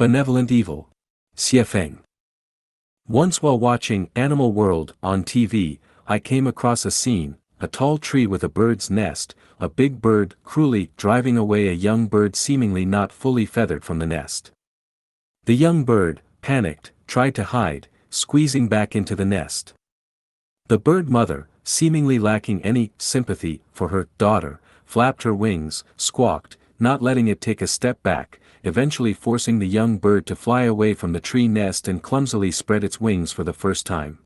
Benevolent Evil. Xiefeng. Once while watching Animal World on TV, I came across a scene, a tall tree with a bird's nest, a big bird cruelly driving away a young bird seemingly not fully feathered from the nest. The young bird, panicked, tried to hide, squeezing back into the nest. The bird mother, seemingly lacking any sympathy for her daughter, flapped her wings, squawked, not letting it take a step back, eventually forcing the young bird to fly away from the tree nest and clumsily spread its wings for the first time.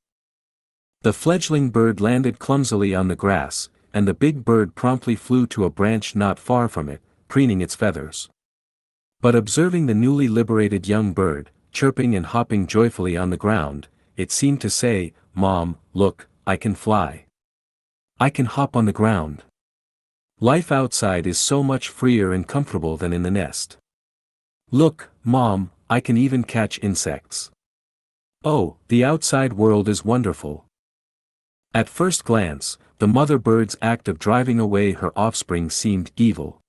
The fledgling bird landed clumsily on the grass, and the big bird promptly flew to a branch not far from it, preening its feathers. But observing the newly liberated young bird, chirping and hopping joyfully on the ground, it seemed to say, "Mom, look, I can fly. I can hop on the ground. Life outside is so much freer and comfortable than in the nest. Look, Mom, I can even catch insects. Oh, the outside world is wonderful." At first glance, the mother bird's act of driving away her offspring seemed evil.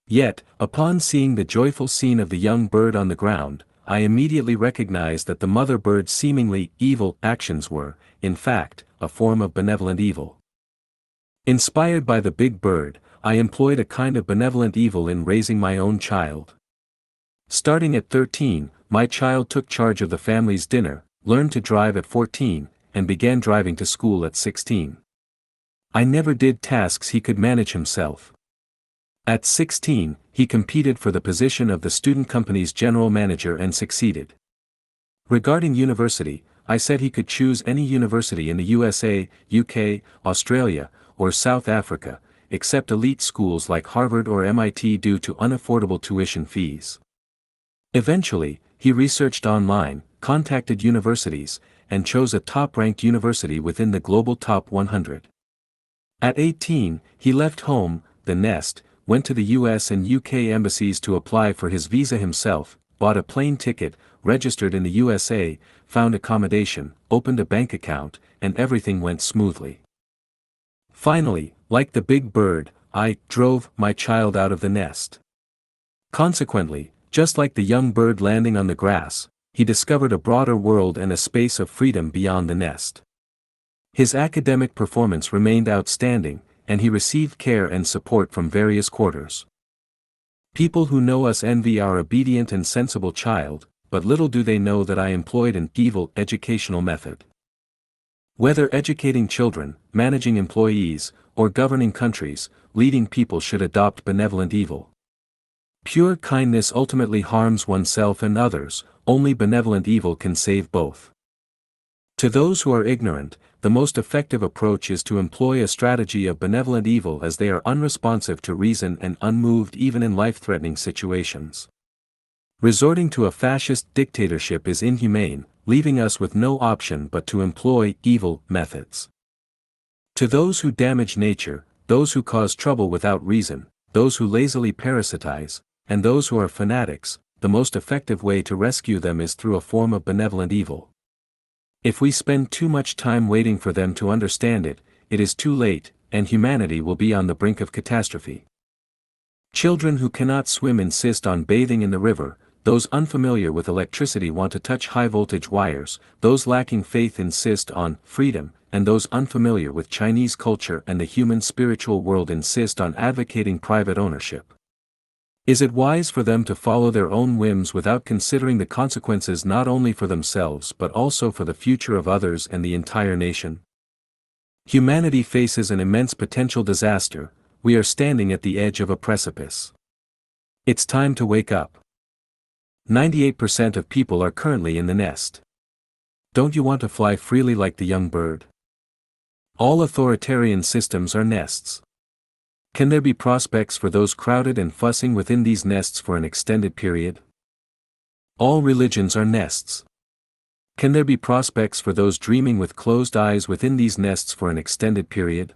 Yet, upon seeing the joyful scene of the young bird on the ground, I immediately recognized that the mother bird's seemingly evil actions were, in fact, a form of benevolent evil. Inspired by the big bird, I employed a kind of benevolent evil in raising my own child. Starting at 13, my child took charge of the family's dinner, learned to drive at 14, and began driving to school at 16. I never did tasks he could manage himself. At 16, he competed for the position of the student company's general manager and succeeded. Regarding university, I said he could choose any university in the USA, UK, Australia, or South Africa, except elite schools like Harvard or MIT due to unaffordable tuition fees. Eventually, he researched online, contacted universities, and chose a top-ranked university within the global top 100. At 18, he left home, the nest, went to the US and UK embassies to apply for his visa himself, bought a plane ticket, registered in the USA, found accommodation, opened a bank account, and everything went smoothly. Finally, like the big bird, I drove my child out of the nest. Consequently, just like the young bird landing on the grass, he discovered a broader world and a space of freedom beyond the nest. His academic performance remained outstanding, and he received care and support from various quarters. People who know us envy our obedient and sensible child, but little do they know that I employed an evil educational method. Whether educating children, managing employees, or governing countries, leading people should adopt benevolent evil. Pure kindness ultimately harms oneself and others, only benevolent evil can save both. To those who are ignorant, the most effective approach is to employ a strategy of benevolent evil as they are unresponsive to reason and unmoved even in life-threatening situations. Resorting to a fascist dictatorship is inhumane, leaving us with no option but to employ evil methods. To those who damage nature, those who cause trouble without reason, those who lazily parasitize, and those who are fanatics, the most effective way to rescue them is through a form of benevolent evil. If we spend too much time waiting for them to understand it, it is too late, and humanity will be on the brink of catastrophe. Children who cannot swim insist on bathing in the river, those unfamiliar with electricity want to touch high-voltage wires, those lacking faith insist on freedom, and those unfamiliar with Chinese culture and the human spiritual world insist on advocating private ownership. Is it wise for them to follow their own whims without considering the consequences not only for themselves but also for the future of others and the entire nation? Humanity faces an immense potential disaster. We are standing at the edge of a precipice. It's time to wake up. 98% of people are currently in the nest. Don't you want to fly freely like the young bird? All authoritarian systems are nests. Can there be prospects for those crowded and fussing within these nests for an extended period? All religions are nests. Can there be prospects for those dreaming with closed eyes within these nests for an extended period?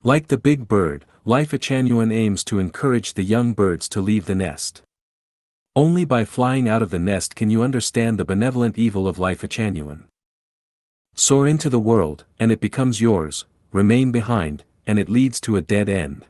Like the big bird, Lifechanyuan aims to encourage the young birds to leave the nest. Only by flying out of the nest can you understand the benevolent evil of Lifechanyuan. Soar into the world, and it becomes yours. Remain behind, and it leads to a dead end.